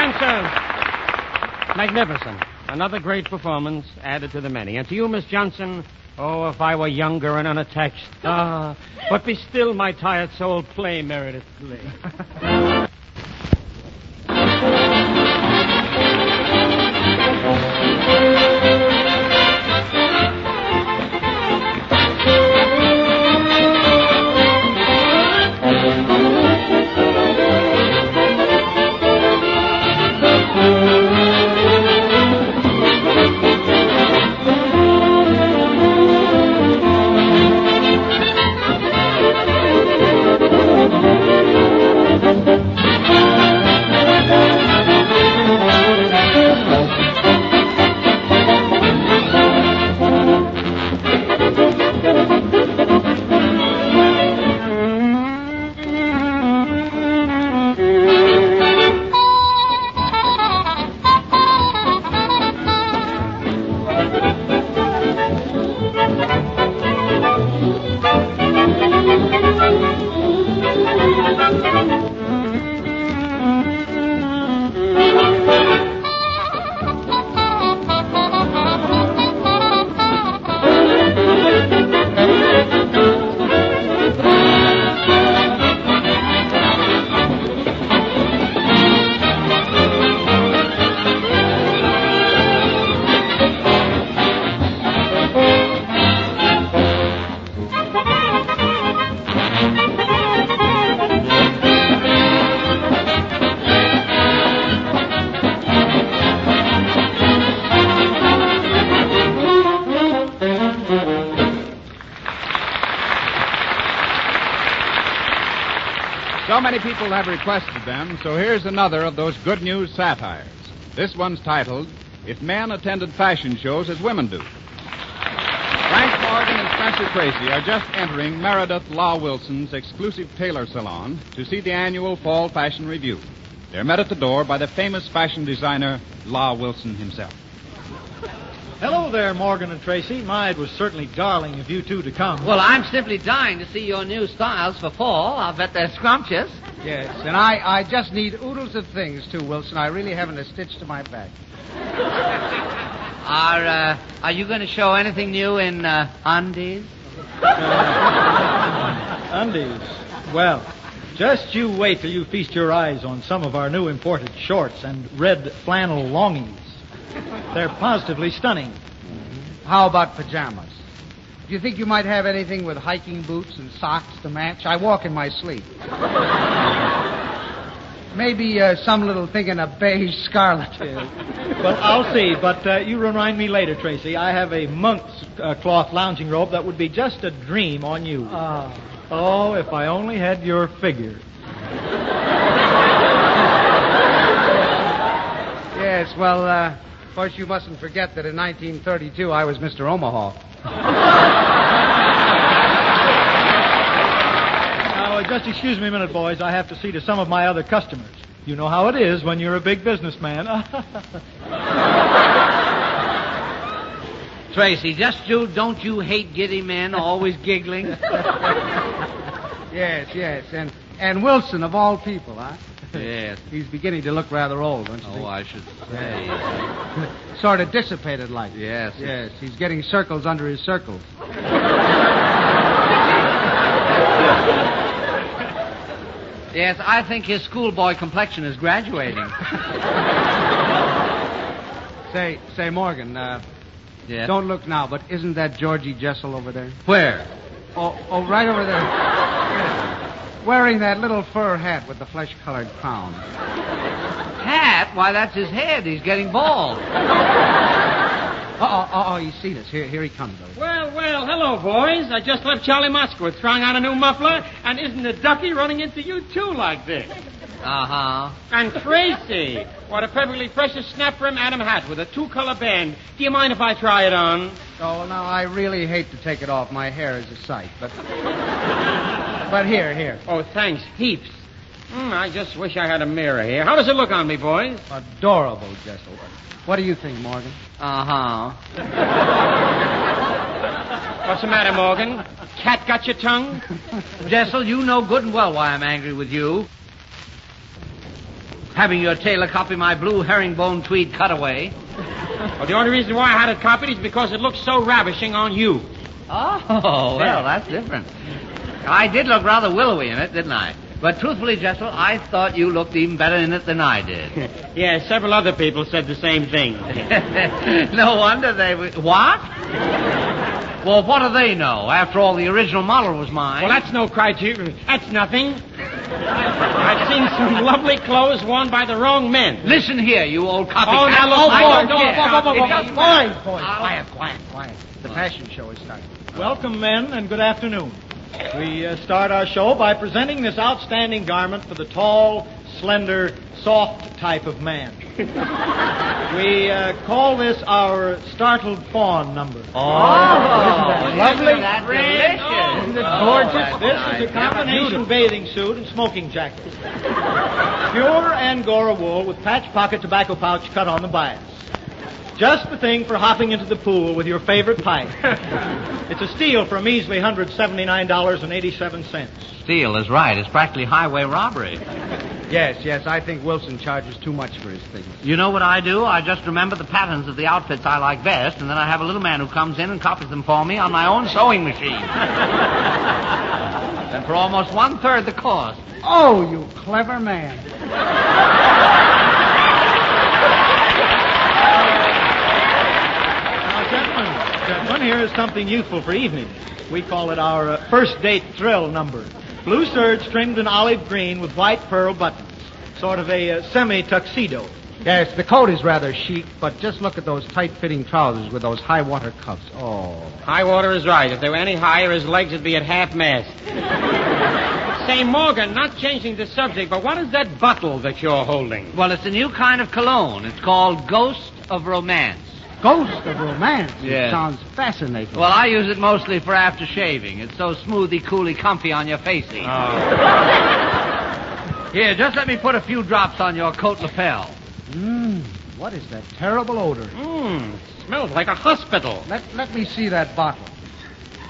Dancers! Magnificent. Another great performance added to the many. And to you, Miss Johnson, oh, if I were younger and unattached. But be still, my tired soul. Play, Meredith, play. So many people have requested them, so here's another of those good news satires. This one's titled, If Men Attended Fashion Shows as Women Do. Frank Morgan and Spencer Tracy are just entering Meredith Wilson's exclusive tailor salon to see the annual Fall Fashion Review. They're met at the door by the famous fashion designer, Wilson himself. Hello there, Morgan and Tracy. My, it was certainly darling of you two to come. Well, I'm simply dying to see your new styles for fall. I'll bet they're scrumptious. Yes, and I just need oodles of things, too, Wilson. I really haven't a stitch to my back. Are you going to show anything new in undies? Undies? Well, just you wait till you feast your eyes on some of our new imported shorts and red flannel longies. They're positively stunning. How about pajamas? Do you think you might have anything with hiking boots and socks to match? I walk in my sleep. Maybe some little thing in a beige scarlet. Well, I'll see, but you remind me later, Tracy. I have a monk's cloth lounging robe that would be just a dream on you. Oh, if I only had your figure. Yes, well, of course, you mustn't forget that in 1932 I was Mr. Omaha. Now, just excuse me a minute, boys. I have to see to some of my other customers. You know how it is when you're a big businessman. Tracy, don't you hate giddy men always giggling? Yes, and Willson, of all people, huh? Yes. He's beginning to look rather old, don't you think? Oh, I should say. Sort of dissipated like. Yes. Yes, he's getting circles under his circles. Yes, I think his schoolboy complexion is graduating. Say, Morgan, yes? Don't look now, but isn't that Georgie Jessel over there? Where? Oh, right over there. Yes. Wearing that little fur hat with the flesh-colored crown. Hat? Why, that's his head. He's getting bald. He's seen us. Here he comes. Well, hello, boys. I just left Charlie Moskowitz trying on a new muffler, and isn't the ducky running into you, too, like this? Uh-huh. And Tracy, what a perfectly precious snap-brim Adam hat with a two-color band. Do you mind if I try it on? Oh, now, I really hate to take it off. My hair is a sight, but here. Oh, thanks, heaps. I just wish I had a mirror here. How does it look on me, boys? Adorable, Jessel. What do you think, Morgan? Uh-huh. What's the matter, Morgan? Cat got your tongue? Jessel, you know good and well why I'm angry with you. having your tailor copy my blue herringbone tweed cutaway. Well, the only reason why I had it copied is because it looks so ravishing on you. Oh, well, that's different. I did look rather willowy in it, didn't I? But truthfully, Jessel, I thought you looked even better in it than I did. Yeah, several other people said the same thing. No wonder they... What? Well, what do they know? After all, the original model was mine. Well, that's no criterion. That's nothing. I've seen some lovely clothes worn by the wrong men. Listen here, you old copy. Oh, now look, Quiet. The fashion show is starting. Welcome, men, and good afternoon. We start our show by presenting this outstanding garment for the tall, slender, soft type of man. We call this our startled fawn number. Oh, lovely? That's delicious. Isn't it gorgeous? This is a combination bathing suit and smoking jacket. Pure Angora wool with patch pocket tobacco pouch cut on the bias. Just the thing for hopping into the pool with your favorite pipe. It's a steal for a measly $179.87. Steal is right. It's practically highway robbery. Yes, I think Willson charges too much for his things. You know what I do? I just remember the patterns of the outfits I like best, and then I have a little man who comes in and copies them for me on my own sewing machine. And for almost 1/3 the cost. Oh, you clever man. Gentlemen, here is something youthful for evening. We call it our first date thrill number. Blue serge trimmed in olive green with white pearl buttons. Sort of a semi-tuxedo. Yes, the coat is rather chic, but just look at those tight-fitting trousers with those high-water cuffs. Oh. High water is right. If they were any higher, his legs would be at half-mast. Say, Morgan, not changing the subject, but what is that bottle that you're holding? Well, it's a new kind of cologne. It's called Ghost of Romance. Ghost of Romance? Yes. It sounds fascinating. Well, I use it mostly for after shaving. It's so smoothly, coolly, comfy on your facey. Oh. Here, just let me put a few drops on your coat lapel. What is that terrible odor? Smells like a hospital. Let me see that bottle.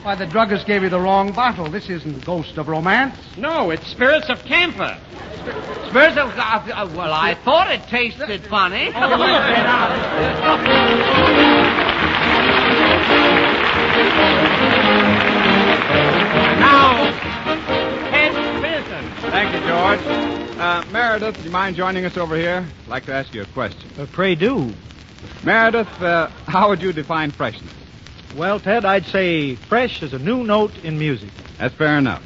Why, the druggist gave you the wrong bottle. This isn't Ghost of Romance. No, it's spirits of camphor. Spirits of... well, I thought it tasted funny. Now, Ted Wilson. Thank you, George. Meredith, do you mind joining us over here? I'd like to ask you a question. Pray do. Meredith, how would you define freshness? Well, Ted, I'd say fresh is a new note in music. That's fair enough.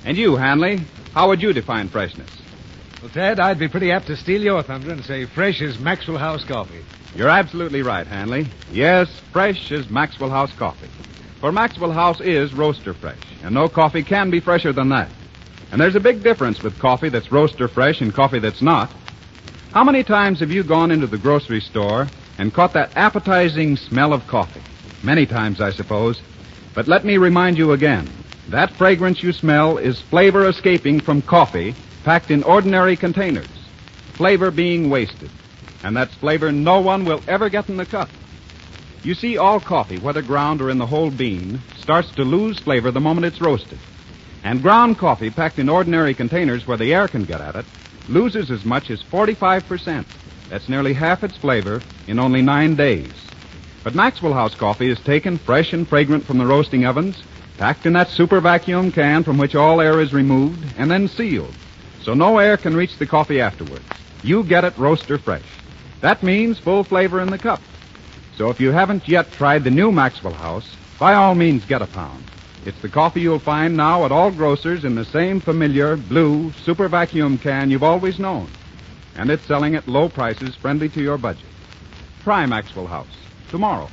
And you, Hanley, how would you define freshness? Well, Ted, I'd be pretty apt to steal your thunder and say fresh as Maxwell House coffee. You're absolutely right, Hanley. Yes, fresh is Maxwell House coffee. For Maxwell House is roaster fresh, and no coffee can be fresher than that. And there's a big difference with coffee that's roaster fresh and coffee that's not. How many times have you gone into the grocery store and caught that appetizing smell of coffee? Many times, I suppose. But let me remind you again, that fragrance you smell is flavor escaping from coffee packed in ordinary containers. Flavor being wasted. And that's flavor no one will ever get in the cup. You see, all coffee, whether ground or in the whole bean, starts to lose flavor the moment it's roasted. And ground coffee packed in ordinary containers where the air can get at it loses as much as 45%. That's nearly half its flavor in only 9 days. But Maxwell House coffee is taken fresh and fragrant from the roasting ovens, packed in that super vacuum can from which all air is removed, and then sealed, so no air can reach the coffee afterwards. You get it roaster fresh. That means full flavor in the cup. So if you haven't yet tried the new Maxwell House, by all means get a pound. It's the coffee you'll find now at all grocers in the same familiar blue super vacuum can you've always known. And it's selling at low prices friendly to your budget. Try Maxwell House tomorrow.